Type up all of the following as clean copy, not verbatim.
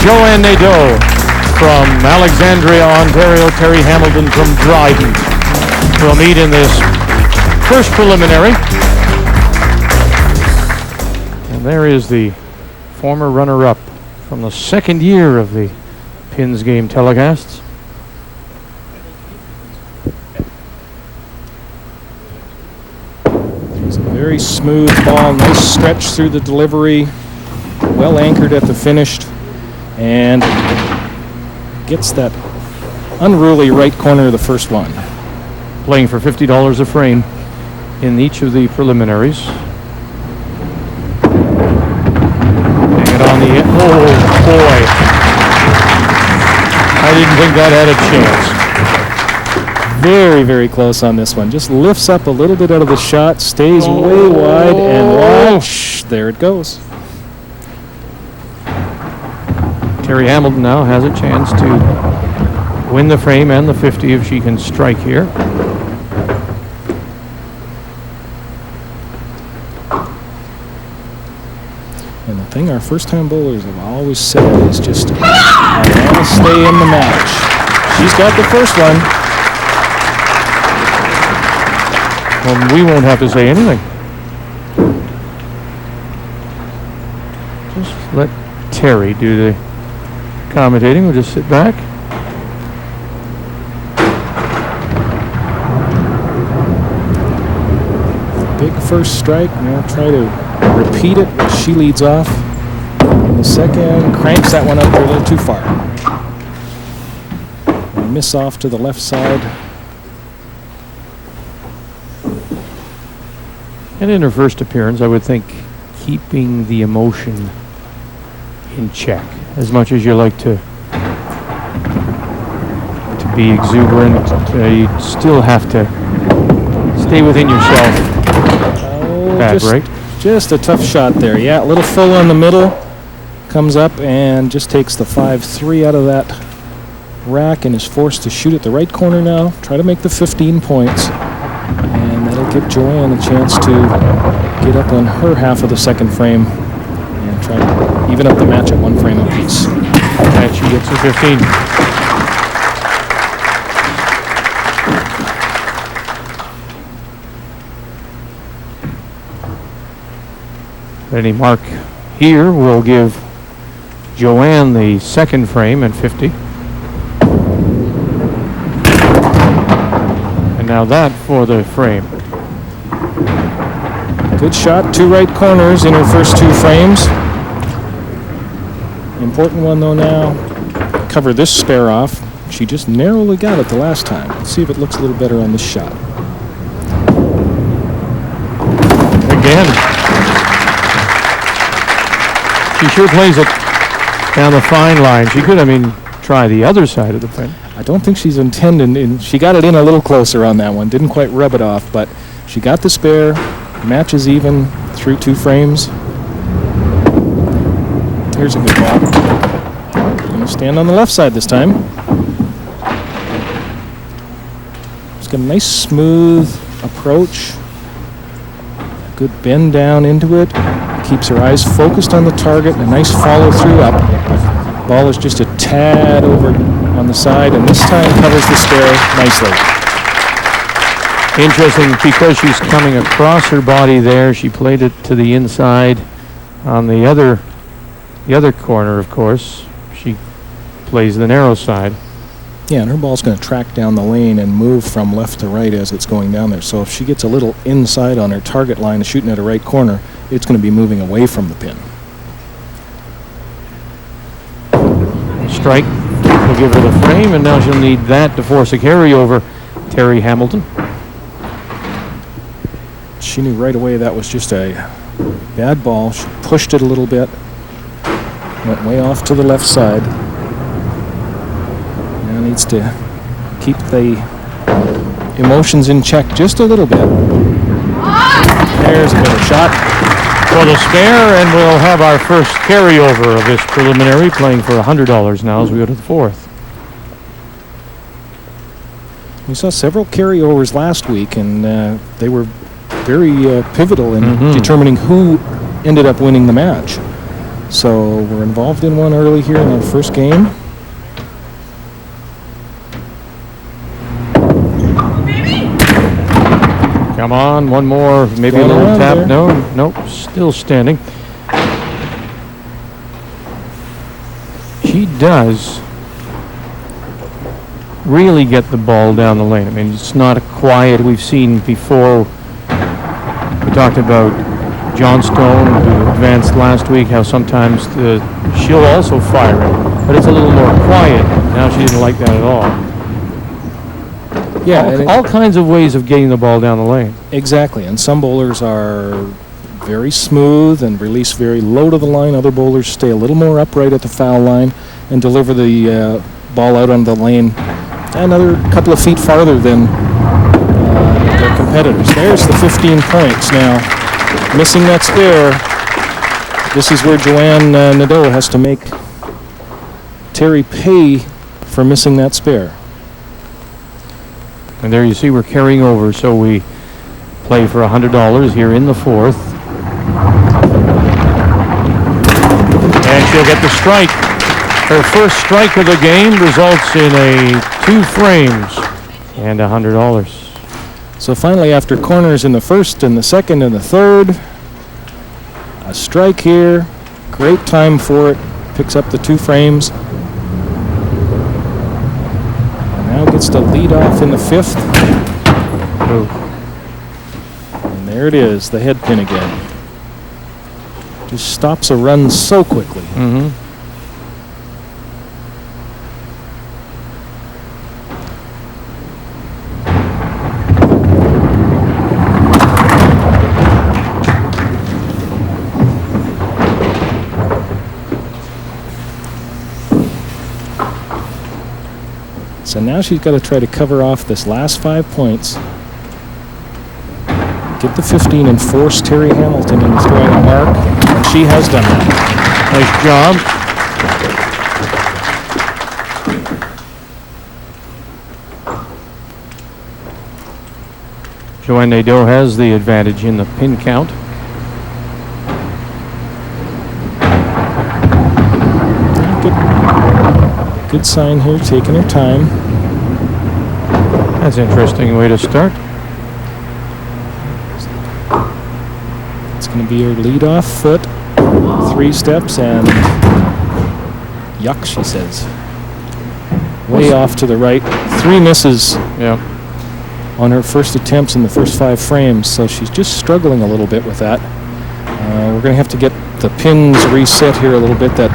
Joanne Nadeau from Alexandria, Ontario, Terri Hamilton from Dryden will meet in this first preliminary. And there is the former runner-up from the second year of the Pins game telecasts. It's a very smooth ball, nice stretch through the delivery, well anchored at the finish, and gets that unruly right corner of the first one. Playing for $50 a frame in each of the preliminaries. And on the oh boy, I didn't think that had a chance. Very, very close on this one. Just lifts up a little bit out of the shot, stays way wide, and watch, there it goes. Terri Hamilton now has a chance to win the frame and the 50 if she can strike here. And the thing our first-time bowlers have always said is just, I want to stay in the match. She's got the first one. Well, we won't have to say anything. Just let Terri do the commentating. We'll just sit back. Big first strike. Now try to repeat it. She leads off. In the second, cranks that one up there a little too far. And miss off to the left side. And in her first appearance, I would think keeping the emotion in check. As much as you like to be exuberant, you still have to stay within yourself. Bad break. Just a tough shot there. Yeah, a little full on the middle. Comes up and just takes the 5-3 out of that rack and is forced to shoot at the right corner now. Try to make the 15 points. And that'll give Joanne a chance to get up on her half of the second frame and try to even up the match at one frame apiece. And she gets the 15. Any mark here will give Joanne the second frame and 50. And now that for the frame. Good shot, two right corners in her first two frames. Important one though now, cover this spare off. She just narrowly got it the last time. Let's see if it looks a little better on this shot. Again. She sure plays it down the fine line. She could, try the other side of the pin. I don't think she's intending, she got it in a little closer on that one. Didn't quite rub it off, but she got the spare. Match is even through two frames. Here's a good ball. Gonna stand on the left side this time. She's got a nice smooth approach. Good bend down into it. Keeps her eyes focused on the target. A nice follow through up. Ball is just a tad over on the side, and this time covers the spare nicely. Interesting, because she's coming across her body there, she played it to the inside. On the other corner, of course, she plays the narrow side. Yeah, and her ball's going to track down the lane and move from left to right as it's going down there. So if she gets a little inside on her target line, shooting at a right corner, it's going to be moving away from the pin. Strike will give her the frame, and now she'll need that to force a carryover. Terri Hamilton. She knew right away that was just a bad ball. She pushed it a little bit. Went way off to the left side. Now needs to keep the emotions in check just a little bit. There's a better shot. For the spare, and we'll have our first carryover of this preliminary, playing for $100 now as we go to the fourth. We saw several carryovers last week, and they were very pivotal in determining who ended up winning the match. So we're involved in one early here in our first game. Come on, one more, maybe a Going little around tap. there. No, nope, still standing. She does really get the ball down the lane. I mean, it's not a quiet we've seen before. We talked about Johnstone, who advanced last week, how sometimes she'll also fire it, but it's a little more quiet. Now she didn't like that at all. Yeah, all kinds of ways of getting the ball down the lane. Exactly, and some bowlers are very smooth and release very low to the line. Other bowlers stay a little more upright at the foul line and deliver the ball out on the lane another couple of feet farther than their competitors. There's the 15 points. Now, missing that spare, this is where Joanne Nadeau has to make Terri pay for missing that spare. And there you see we're carrying over, so we play for $100 here in the fourth. And she'll get the strike. Her first strike of the game results in a 2 frames and $100. So finally, after corners in the first and the second and the third, a strike here. Great time for it. Picks up the 2 frames. Now gets to lead off in the 5th. Oh. And there it is, the head pin again. Just stops a run so quickly. Mm-hmm. So now she's got to try to cover off this last 5 points. Get the 15 and force Terri Hamilton into throwing a mark. And she has done that. Nice job. Joanne Nadeau has the advantage in the pin count. Good sign here, taking her time. That's an interesting way to start. It's going to be her lead-off foot. 3 steps and yuck, she says. Way off to the right. 3 misses on her first attempts in the first 5 frames, so she's just struggling a little bit with that. We're going to have to get the pins reset here a little bit. That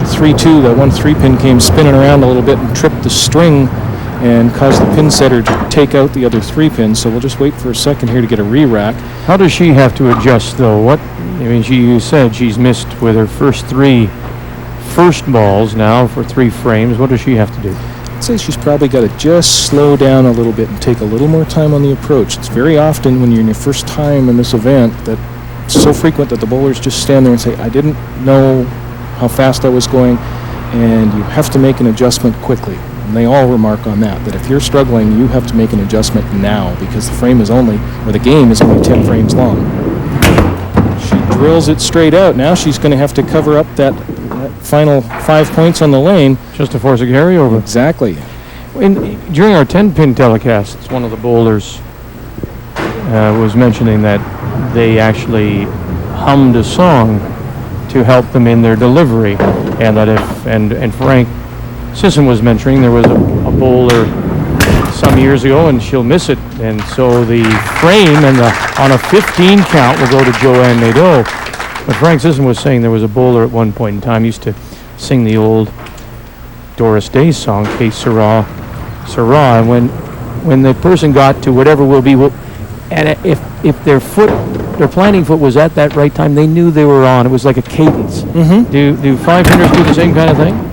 3-2, that 1-3 pin came spinning around a little bit and tripped the string and caused the pin setter to take out the other 3 pins. So we'll just wait for a second here to get a re-rack. How does she have to adjust, though? You said she's missed with her first 3 first balls now for 3 frames. What does she have to do? I'd say she's probably got to just slow down a little bit and take a little more time on the approach. It's very often when you're in your first time in this event that it's so frequent that the bowlers just stand there and say, I didn't know how fast I was going, and you have to make an adjustment quickly. And they all remark on that if you're struggling, you have to make an adjustment now because the frame is only, or the game is only 10 frames long. She drills it straight out. Now she's going to have to cover up that final 5 points on the lane. Just to force a carryover. Exactly. During our 10-pin telecasts, one of the bowlers was mentioning that they actually hummed a song to help them in their delivery, and that and Frank Sisson was mentioning there was a bowler some years ago, and she'll miss it, and so the frame and on a 15 count will go to Joanne Nadeau. But Frank Sisson was saying there was a bowler at one point in time used to sing the old Doris Day song, Que Sera, Sera, and when the person got to whatever will be, and if their planting foot was at that right time, they knew they were on. It was like a cadence. Mm-hmm. Do 500s do the same kind of thing?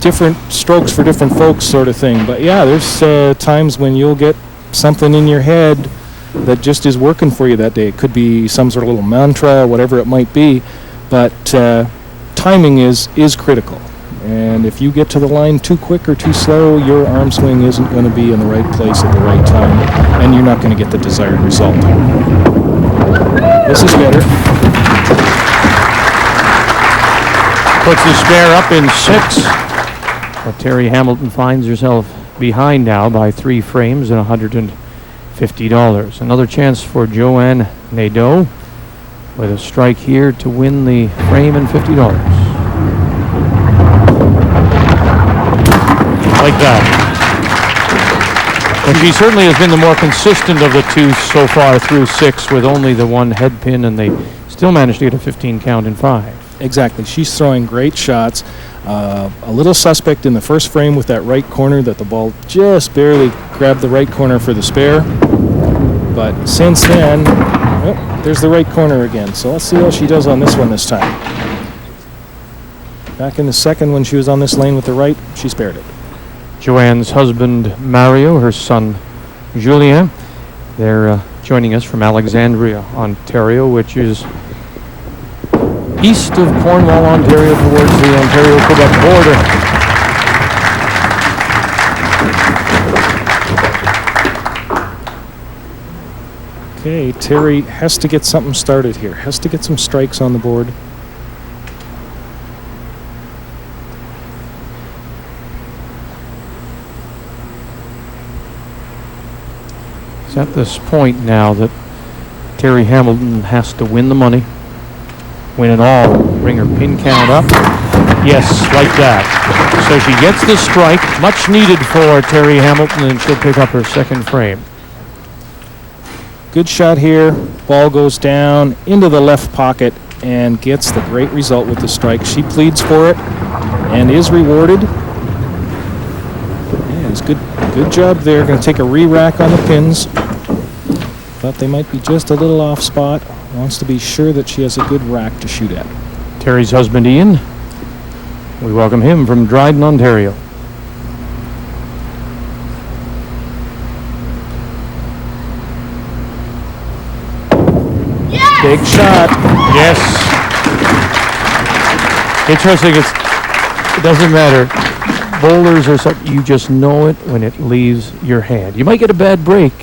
Different strokes for different folks sort of thing. But yeah, there's times when you'll get something in your head that just is working for you that day. It could be some sort of little mantra, whatever it might be. But timing is critical. And if you get to the line too quick or too slow, your arm swing isn't going to be in the right place at the right time, and you're not going to get the desired result. This is better. Puts the spare up in 6. But Terri Hamilton finds herself behind now by 3 frames and $150. Another chance for Joanne Nadeau with a strike here to win the frame and $50. Like that. And she certainly has been the more consistent of the two so far through 6 with only the one head pin, and they still managed to get a 15 count in 5. Exactly. She's throwing great shots. A little suspect in the first frame with that right corner that the ball just barely grabbed the right corner for the spare. But since then, there's the right corner again. So let's see how she does on this one this time. Back in the second when she was on this lane with the right, she spared it. Joanne's husband, Mario, her son, Julien. They're joining us from Alexandria, Ontario, which is east of Cornwall, Ontario, towards the Ontario-Quebec border. Okay, Terri has to get something started here. Has to get some strikes on the board. It's at this point now that Terri Hamilton has to win the money, win it all, bring her pin count up. Yes, like that. So she gets the strike, much needed for Terri Hamilton, and she'll pick up her second frame. Good shot here. Ball goes down into the left pocket and gets the great result with the strike. She pleads for it and is rewarded. Yeah, it's good job there. Going to take a re-rack on the pins. Thought they might be just a little off spot. Wants to be sure that she has a good rack to shoot at. Terri's husband, Ian. We welcome him from Dryden, Ontario. Yeah! Big shot. Yes. Interesting. It doesn't matter. Bowlers are something, you just know it when it leaves your hand. You might get a bad break.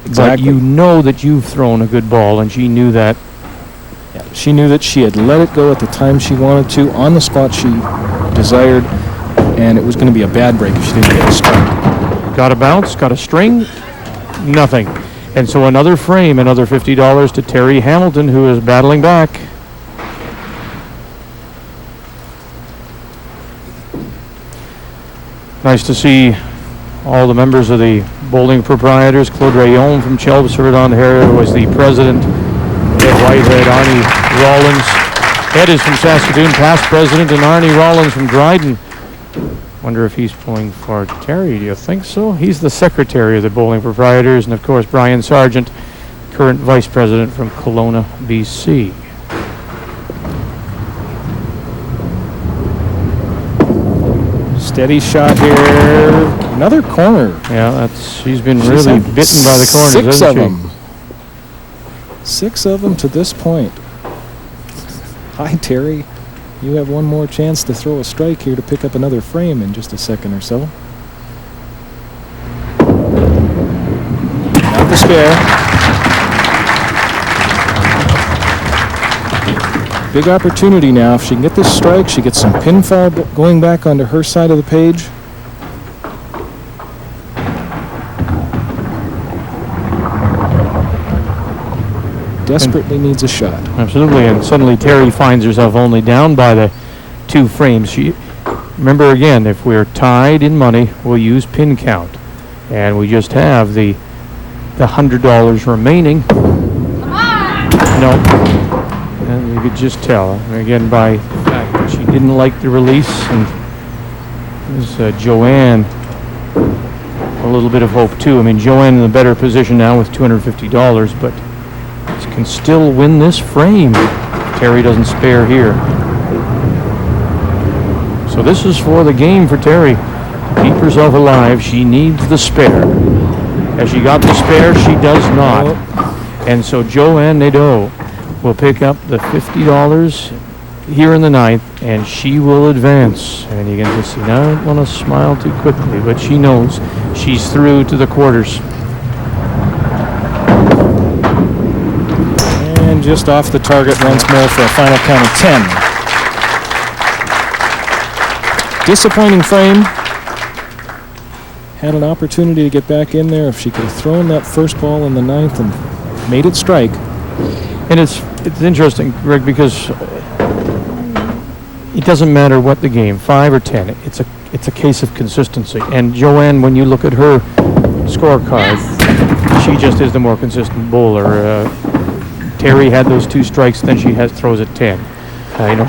Exactly. But you know that you've thrown a good ball, and she knew that. Yeah, she knew that she had let it go at the time she wanted to, on the spot she desired, and it was going to be a bad break if she didn't get a strike. Got a bounce, got a string, nothing. And so another frame, another $50 to Terri Hamilton, who is battling back. Nice to see all the members of the bowling proprietors. Claude Rayon from Chelmsford, Ontario, was the president. Ed Whitehead, Arnie Rollins. Ed is from Saskatoon, past president, and Arnie Rollins from Dryden. Wonder if he's pulling for Terri. Do you think so? He's the secretary of the bowling proprietors, and of course Brian Sargent, current vice president from Kelowna, BC. Steady shot here. Another corner. Yeah, she's been really bitten by the corners, hasn't she? 6 of them to this point. Hi, Terri. You have one more chance to throw a strike here to pick up another frame in just a second or so. Not the spare. Big opportunity now. If she can get this strike, she gets some pinfall going back onto her side of the page. Desperately needs a shot. Absolutely, and suddenly Terri finds herself only down by the 2 frames. Remember again, if we're tied in money, we'll use pin count. And we just have the $100 remaining. No. And you could just tell, again, by the fact that she didn't like the release. And there's Joanne, a little bit of hope too. I mean, Joanne in a better position now with $250, but can still win this frame. Terri doesn't spare here. So this is for the game for Terri. To keep herself alive, she needs the spare. Has she got the spare? She does not. And so Joanne Nadeau will pick up the $50 here in the 9th, and she will advance. And you can just see, now I don't want to smile too quickly, but she knows she's through to the quarters. And just off the target once more for a final count of 10. disappointing frame. Had an opportunity to get back in there if she could have thrown that first ball in the 9th and made it strike. And it's interesting, Greg, because it doesn't matter what the game, 5 or 10. It's a case of consistency. And Joanne, when you look at her scorecard, she just is the more consistent bowler. Terri had those 2 strikes, then she throws at 10.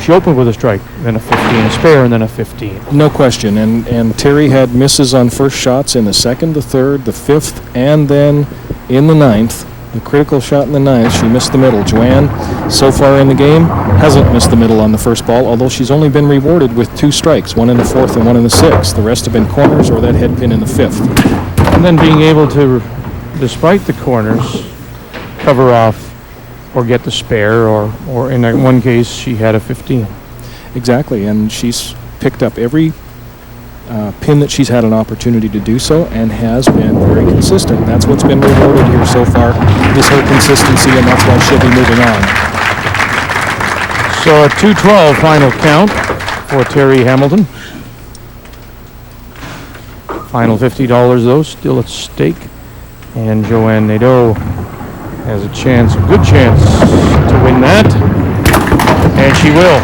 She opened with a strike, then a 15, a spare, and then a 15. No question. And Terri had misses on first shots in the 2nd, the 3rd, the 5th, and then in the 9th. The critical shot in the 9th, she missed the middle. Joanne, so far in the game, hasn't missed the middle on the first ball, although she's only been rewarded with 2 strikes, 1 in the 4th and 1 in the 6th. The rest have been corners or that head pin in the 5th. And then being able to, despite the corners, cover off or get the spare, or in one case, she had a 15. Exactly, and she's picked up every pin that she's had an opportunity to do so and has been very consistent. That's what's been rewarded here so far, is her consistency, and that's why she'll be moving on. So a 2-12 final count for Terri Hamilton. Final $50 though, still at stake. And Joanne Nadeau has a chance, a good chance to win that. And she will.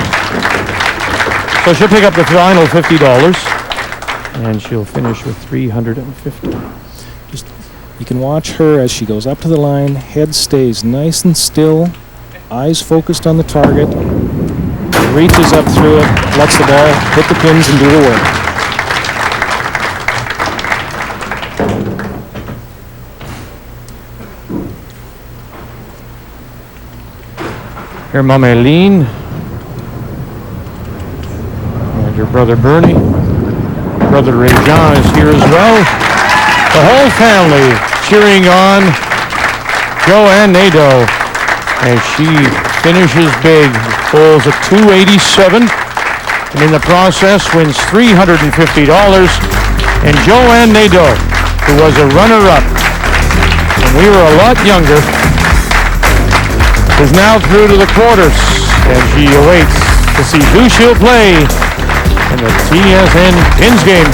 So she'll pick up the final $50. And she'll finish with $350. You can watch her as she goes up to the line, head stays nice and still, eyes focused on the target, reaches up through it, lets the ball hit the pins and do the work. Here, Mama Eileen, and your brother Bernie. Brother Ray John is here as well. The whole family cheering on Joanne Nadeau as she finishes big, bowls a 287, and in the process wins $350. And Joanne Nadeau, who was a runner-up when we were a lot younger, is now through to the quarters, and she awaits to see who she'll play in the TSN Pins game.